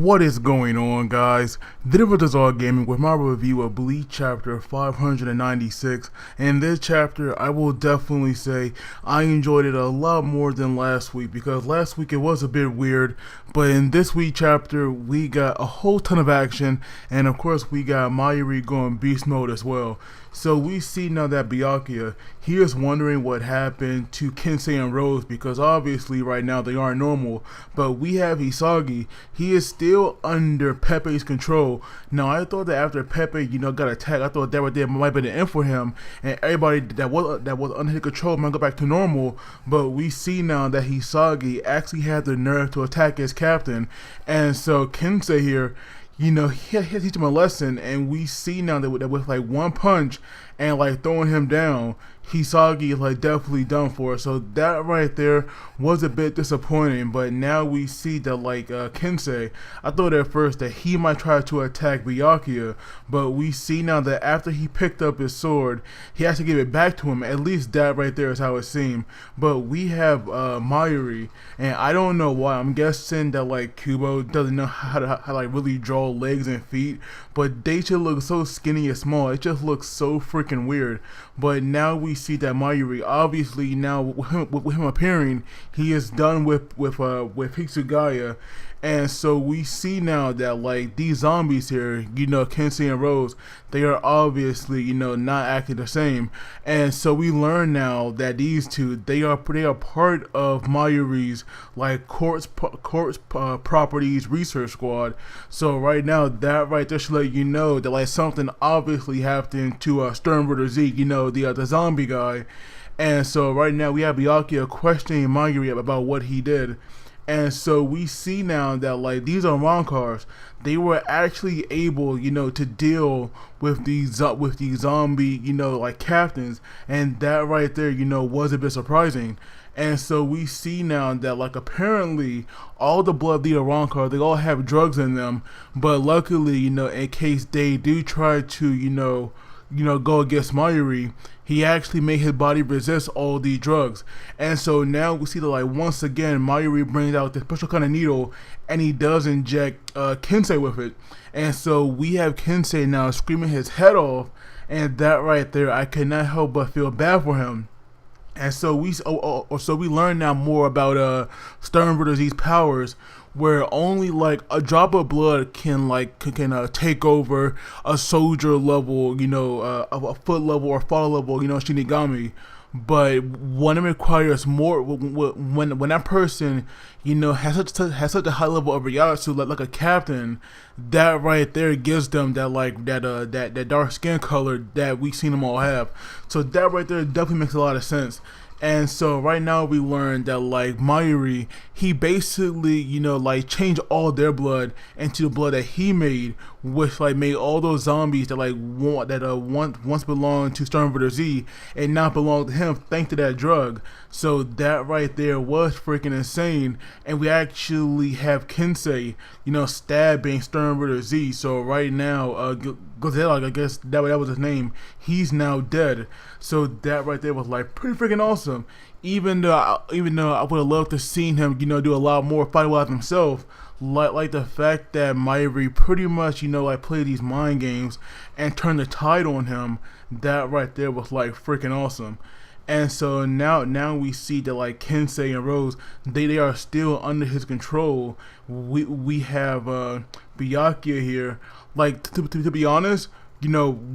What is going on, guys? This is Giselle Gaming with my review of Bleach chapter 596. In this chapter, I will definitely say I enjoyed it a lot more than last week, because last week it was a bit weird, but in this week chapter we got a whole ton of action, and of course we got Mayrui going beast mode as well. So we see now that Byakuya, he is wondering what happened to Kensei and Rose, because obviously right now they aren't normal, but we have Hisagi. He is still under Pepe's control. Now I thought that after Pepe, got attacked, I thought that right there might be the end for him, and everybody that was under his control might go back to normal. But we see now that Hisagi actually had the nerve to attack his captain, and so Kensei here, he teach him a lesson, and we see now that with like one punch and like throwing him down, Hisagi is like definitely done for. So that right there was a bit disappointing, but now we see that like Kensei, I thought at first that he might try to attack Byakuya, but we see now that after he picked up his sword, he has to give it back to him. At least that right there is how it seemed. But we have Mayrui, and I don't know why. I'm guessing that like Kubo doesn't know how to like really draw legs and feet, but they just look so skinny and small. It just looks so freaking weird. But now we see that Mayrui, obviously now with him appearing, he is done with Hitsugaya. And so we see now that like these zombies here, Kensei and Rose, they are obviously, not acting the same. And so we learn now that these two, they are part of Mayuri's like corpse properties research squad. So right now, that right there should let you know that like something obviously happened to Sternberger Z, the zombie guy. And so right now we have Byakuya questioning Mayrui about what he did. And so we see now that like these are Ronkars. They were actually able, to deal with these zombie, like captains, and that right there, was a bit surprising. And so we see now that like apparently all the blood leader Ronkar, they all have drugs in them, but luckily, in case they do try to, go against Mayrui, he actually made his body resist all these drugs. And so now we see that like once again Mayrui brings out the special kind of needle, and he does inject Kensei with it. And so we have Kensei now screaming his head off, and that right there, I cannot help but feel bad for him. And so we learn now more about Sternberger Z's powers, where only like a drop of blood can take over a soldier level, a foot level or fall level, Shinigami. But when it requires more, when that person, has such a high level of Ryatsu, like a captain, that right there gives them that dark skin color that we seen them all have. So that right there definitely makes a lot of sense. And so right now we learn that like Mayrui, he basically, changed all their blood into the blood that he made, which like made all those zombies that once belonged to Sternberger Z and now belong to him thanks to that drug. So that right there was freaking insane. And we actually have Kensei, stabbing Sternberger Z. So right now, Giselle, I guess that was his name, he's now dead. So that right there was like pretty freaking awesome. Even though I would have loved to seen him, do a lot more fight without himself. Like the fact that Mayrui pretty much, played these mind games and turned the tide on him. That right there was like freaking awesome. And so now we see that like Kensei and Rose, they are still under his control. We have Byakuya here. Like to be honest, when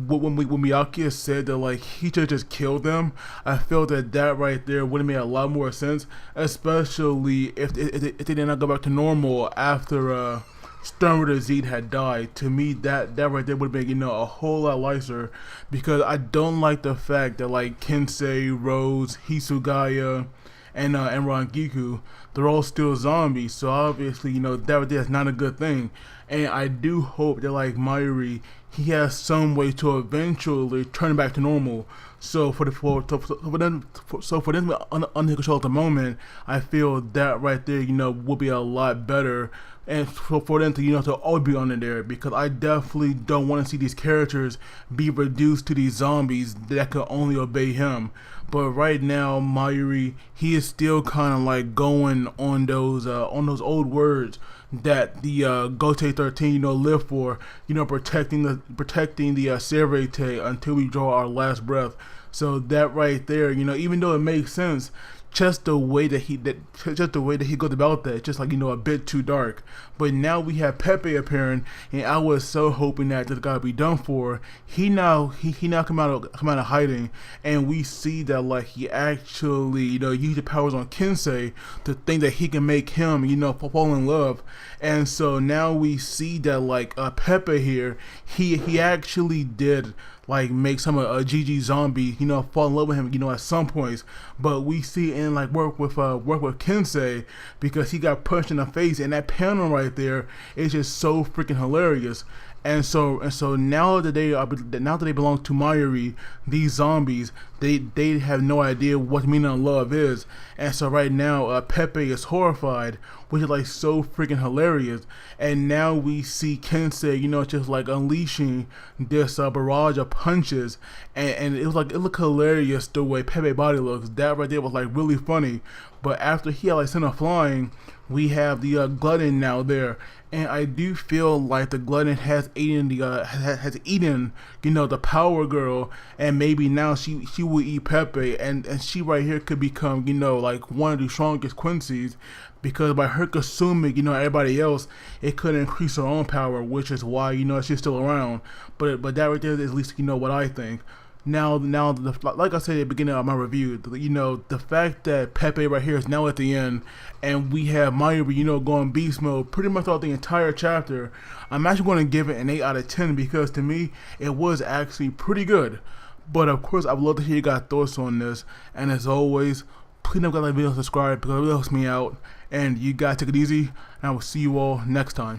Byakuya said that like he should just kill them, I felt that right there would have made a lot more sense, especially if they did not go back to normal after Sternberger Z had died. To me, that right there would have been a whole lot nicer, because I don't like the fact that like Kensei, Rose, Hitsugaya, and Rangiku, they're all still zombies. So obviously, that right there is not a good thing. And I do hope that like Mayrui, he has some way to eventually turn back to normal. So for them under control at the moment, I feel that right there, will be a lot better and for them to to always be under there, because I definitely don't want to see these characters be reduced to these zombies that can only obey him. But right now, Mayrui, he is still kind of like going on those old words that the Gote 13 live for, protecting the Serete until we draw our last breath. So that right there, even though it makes sense, just the way that he goes about that, just like a bit too dark. But now we have Pepe appearing, and I was so hoping that this guy be done for. He now come out of hiding, and we see that like he actually use the powers on Kensei to think that he can make him fall in love. And so now we see that like Pepe here, he actually did like make some a GG zombie, fall in love with him, at some points. But we see it in like work with Kensei, because he got punched in the face, and that panel right there is just so freaking hilarious. And so now that they belong to Mayrui, these zombies, they have no idea what the meaning of love is. And so right now, Pepe is horrified, which is like so freaking hilarious. And now we see Kensei, just like unleashing this barrage of punches, and it looked hilarious the way Pepe body looks. That right there was like really funny. But after he had like sent her flying, we have the glutton now there, and I do feel like the glutton has eaten the power girl, and maybe now she will eat Pepe, and she right here could become like one of the strongest Quincy's, because by her consuming everybody else, it could increase her own power, which is why she's still around. But that right there is at least what I think. Now, like I said at the beginning of my review, the fact that Pepe right here is now at the end, and we have Mayrui, going beast mode pretty much throughout the entire chapter, I'm actually going to give it an 8 out of 10, because to me, it was actually pretty good. But of course, I would love to hear you guys' thoughts on this, and as always, please don't forget to like, video, subscribe, because it really helps me out, and you guys take it easy, and I will see you all next time.